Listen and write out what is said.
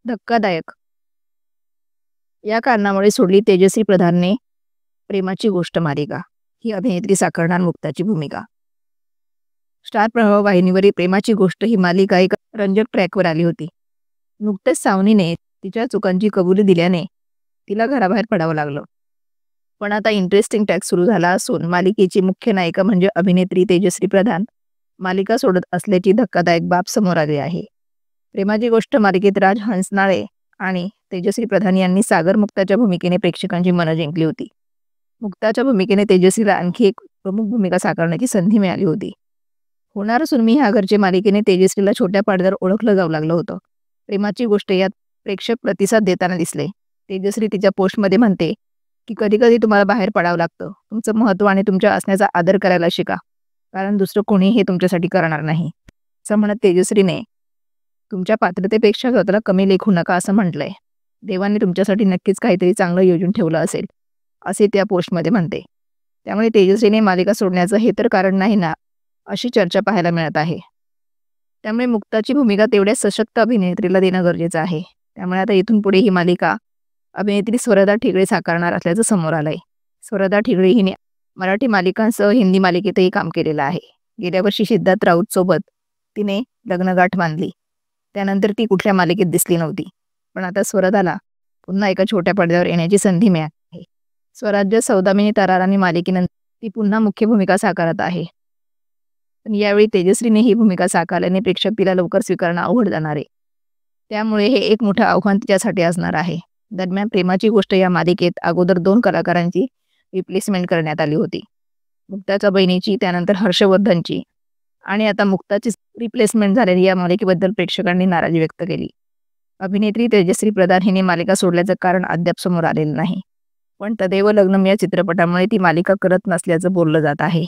धक्कादायक या कारणामुळे सोडली तेजश्री प्रधानने प्रेमाची गोष्ट मालिका। ही अभिनेत्री साकारणार मुक्ताची भूमिका। स्टार प्रवाह वाहिनीवरील प्रेमाची गोष्ट ही मालिका एका रंजक ट्रॅकवर आली होती। नुकतेच सावनीने तिच्या चुकांची कबुली दिल्याने तिला घराबाहेर पडावं लागलं। पण आता इंटरेस्टिंग ट्रॅक सुरू झाला असून मालिकेची मुख्य नायिका म्हणजे अभिनेत्री तेजश्री प्रधान मालिका सोडत असल्याची धक्कादायक बाब समोर आली आहे। प्रेमाची गोष्ट मालिकेत राज हंसनाळे आणि तेजश्री प्रधान यांनी सागर मुक्ताच्या भूमिकेने प्रेक्षकांची मनं जिंकली होती। मुक्ताच्या भूमिकेने तेजश्रीला आणखी एक प्रमुख भूमिका साकारण्याची संधी मिळाली होती। होणार असून मी ह्या घरचे मालिकेने तेजश्रीला छोट्या पडद्यावर ओळखलं जाऊ लागलं होतं। प्रेमाची गोष्ट यात प्रेक्षक प्रतिसाद देताना दिसले। तेजश्री तिच्या पोस्टमध्ये म्हणते की कधी कधी तुम्हाला बाहेर पडावं लागतं। तुमचं महत्त्व आणि तुमच्या असण्याचा आदर करायला शिका, कारण दुसरं कोणी हे तुमच्यासाठी करणार नाही असं म्हणत तेजश्रीने तुमच्या पात्रतेपेक्षा स्वतःला कमी लेखू नका असं म्हटलंय। देवाने तुमच्यासाठी नक्कीच काहीतरी चांगलं योजून ठेवलं असेल असे त्या पोस्टमध्ये म्हणते। त्यामुळे तेजश्रीने मालिका सोडण्याचं हे तर कारण नाही ना, अशी चर्चा पाहायला मिळत आहे। त्यामुळे मुक्ताची भूमिका तेवढ्या सशक्त अभिनेत्रीला देणं गरजेचं आहे। त्यामुळे आता इथून पुढे ही मालिका अभिनेत्री स्वरदा ठिगळे साकारणार असल्याचं समोर आलंय। स्वरदा ठिगळे हिने मराठी मालिकांसह हिंदी मालिकेतही काम केलेलं आहे। गेल्या वर्षी सिद्धार्थ राऊत सोबत तिने लग्नगाठ बांधली, त्यानंतर ती कुठल्या मालिकेत दिसली नव्हती। पण आता स्वरदाला पुन्हा एका छोट्या पडद्यावर येण्याची संधी मिळाली आहे। स्वराज्य सौदामिनी तरारानी मालिकेनंतर ती पुन्हा मुख्य भूमिका साकारत आहे। पण यावेळी तेजश्रीने ही भूमिका साकारल्याने प्रेक्षक तिला लवकर स्वीकारणं अवघड जाणार आहे। त्यामुळे हे एक मोठं आव्हान तिच्यासाठी असणार आहे। दरम्यान प्रेमाची गोष्ट या मालिकेत अगोदर 2 कलाकारांची रिप्लेसमेंट करण्यात आली होती। मुक्ताच्या बहिणीची, त्यानंतर हर्षवर्धनची आणि आता मुक्ताची रिप्लेसमेंट झालेली या मालिकेबद्दल प्रेक्षकांनी नाराजी व्यक्त केली। अभिनेत्री तेजश्री प्रधान हिने मालिका सोडल्याचं कारण अद्याप समोर आलेलं नाही, पण तदेव लग्नम या चित्रपटामुळे ती मालिका करत नसल्याचं बोललं जात आहे।